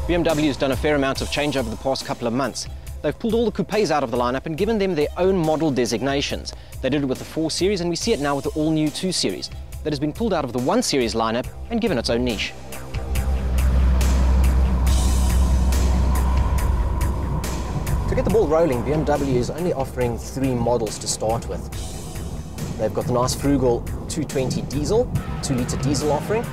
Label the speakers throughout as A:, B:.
A: BMW's done a fair amount of change over the past couple of months. They've pulled all the coupes out of the lineup and given them their own model designations. They did it with the 4 Series, and we see it now with the all-new 2 Series that has been pulled out of the 1 Series lineup and given its own niche. To get the ball rolling, BMW is only offering 3 models to start with. They've got the nice frugal 220 diesel, 2-litre diesel offering.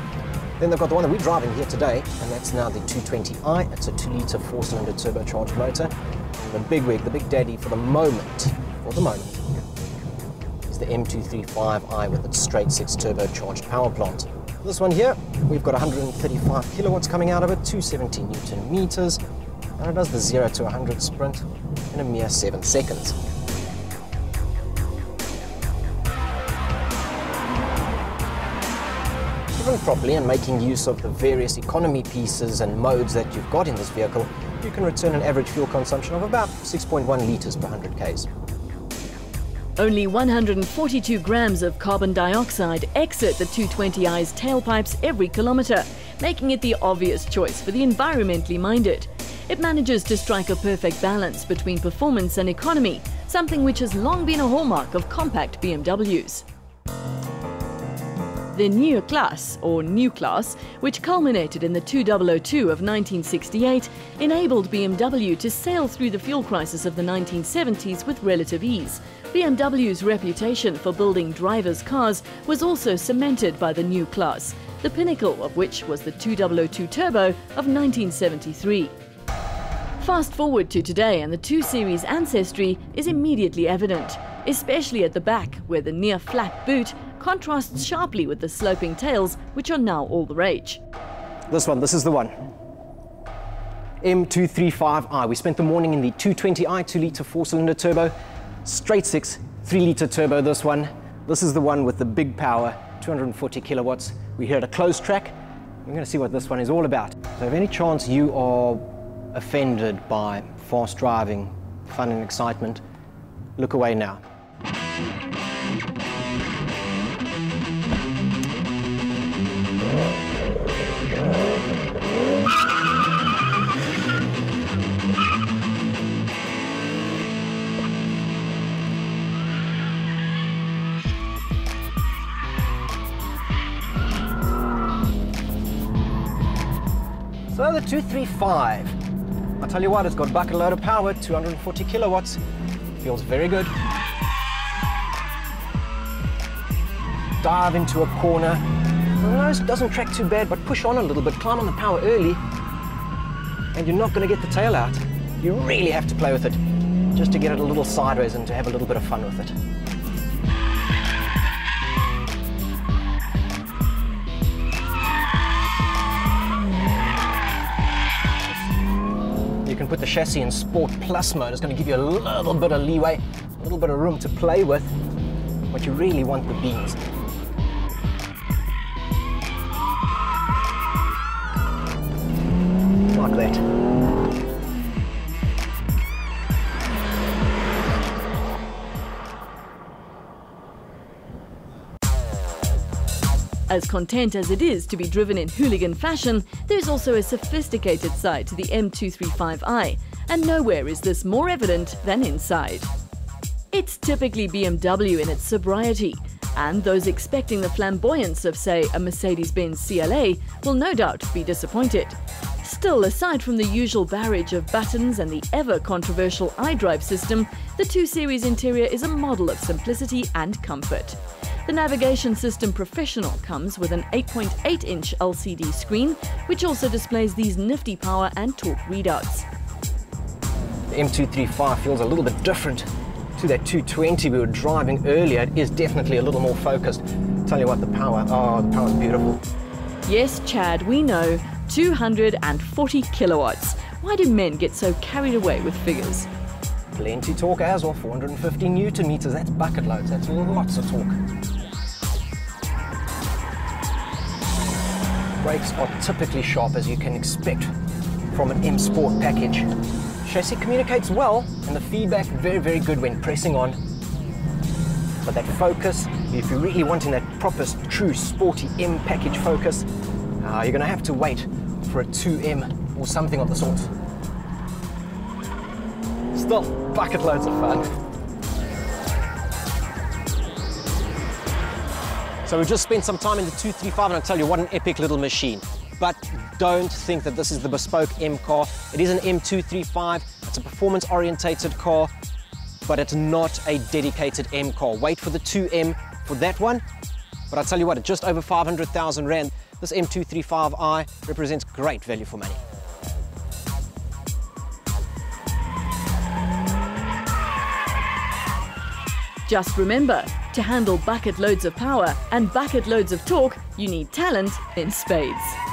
A: Then they've got the one that we're driving here today, and that's now the 220i. It's a 2-litre 4-cylinder turbocharged motor. And the bigwig, the big daddy for the moment, is the M235i with its straight 6 turbocharged power plant. This one here, we've got 135 kilowatts coming out of it, 270 Newton meters, and it does the 0 to 100 sprint in a mere 7 seconds. Driven properly and making use of the various economy pieces and modes that you've got in this vehicle, you can return an average fuel consumption of about 6.1 litres per 100 k's.
B: Only 142 grams of carbon dioxide exit the 220i's tailpipes every kilometre, making it the obvious choice for the environmentally minded. It manages to strike a perfect balance between performance and economy, something which has long been a hallmark of compact BMWs. The New Class, or New Class, which culminated in the 2002 of 1968, enabled BMW to sail through the fuel crisis of the 1970s with relative ease. BMW's reputation for building drivers' cars was also cemented by the New Class, the pinnacle of which was the 2002 Turbo of 1973. Fast forward to today, and the 2 Series ancestry is immediately evident, especially at the back, where the near-flat boot contrasts sharply with the sloping tails, which are now all the rage.
A: This is the one. M235i. We spent the morning in the 220i 2-litre 4-cylinder turbo, straight 6 3-litre turbo this one. This is the one with the big power, 240 kilowatts. We're here at a closed track. We're going to see what this one is all about. So if any chance you are offended by fast driving, fun and excitement, look away now. So the 235, I'll tell you what, it's got a bucket load of power, 240 kilowatts, feels very good. Dive into a corner, no, it doesn't track too bad, but push on a little bit, climb on the power early, and you're not going to get the tail out. You really have to play with it, just to get it a little sideways and to have a little bit of fun with it. You can put the chassis in Sport Plus mode. It's going to give you a little bit of leeway, a little bit of room to play with, but you really want the beans. Like that.
B: As content as it is to be driven in hooligan fashion, there's also a sophisticated side to the M235i, and nowhere is this more evident than inside. It's typically BMW in its sobriety, and those expecting the flamboyance of, say, a Mercedes-Benz CLA will no doubt be disappointed. Still, aside from the usual barrage of buttons and the ever-controversial iDrive system, the 2 Series interior is a model of simplicity and comfort. The navigation system Professional comes with an 8.8-inch LCD screen, which also displays these nifty power and torque readouts.
A: The M235 feels a little bit different to that 220 we were driving earlier. It is definitely a little more focused. Tell you what, the power's beautiful.
B: Yes, Chad, we know, 240 kilowatts. Why do men get so carried away with figures?
A: Plenty torque as well, 450 Newton meters. That's bucket loads, that's lots of torque. Brakes are typically sharp, as you can expect from an M Sport package. Chassis communicates well, and the feedback very, very good when pressing on. But that focus, if you're really wanting that proper, true, sporty M package focus, you're going to have to wait for a 2M or something of the sort. Still, bucket loads of fun. So we just spent some time in the 235 and I'll tell you what an epic little machine. But don't think that this is the bespoke M car. It is an M235, it's a performance-orientated car, but it's not a dedicated M car. Wait for the 2M for that one. But I'll tell you what, at just over 500,000 Rand, this M235i represents great value for money.
B: Just remember, to handle bucket loads of power and bucket loads of torque, you need talent in spades.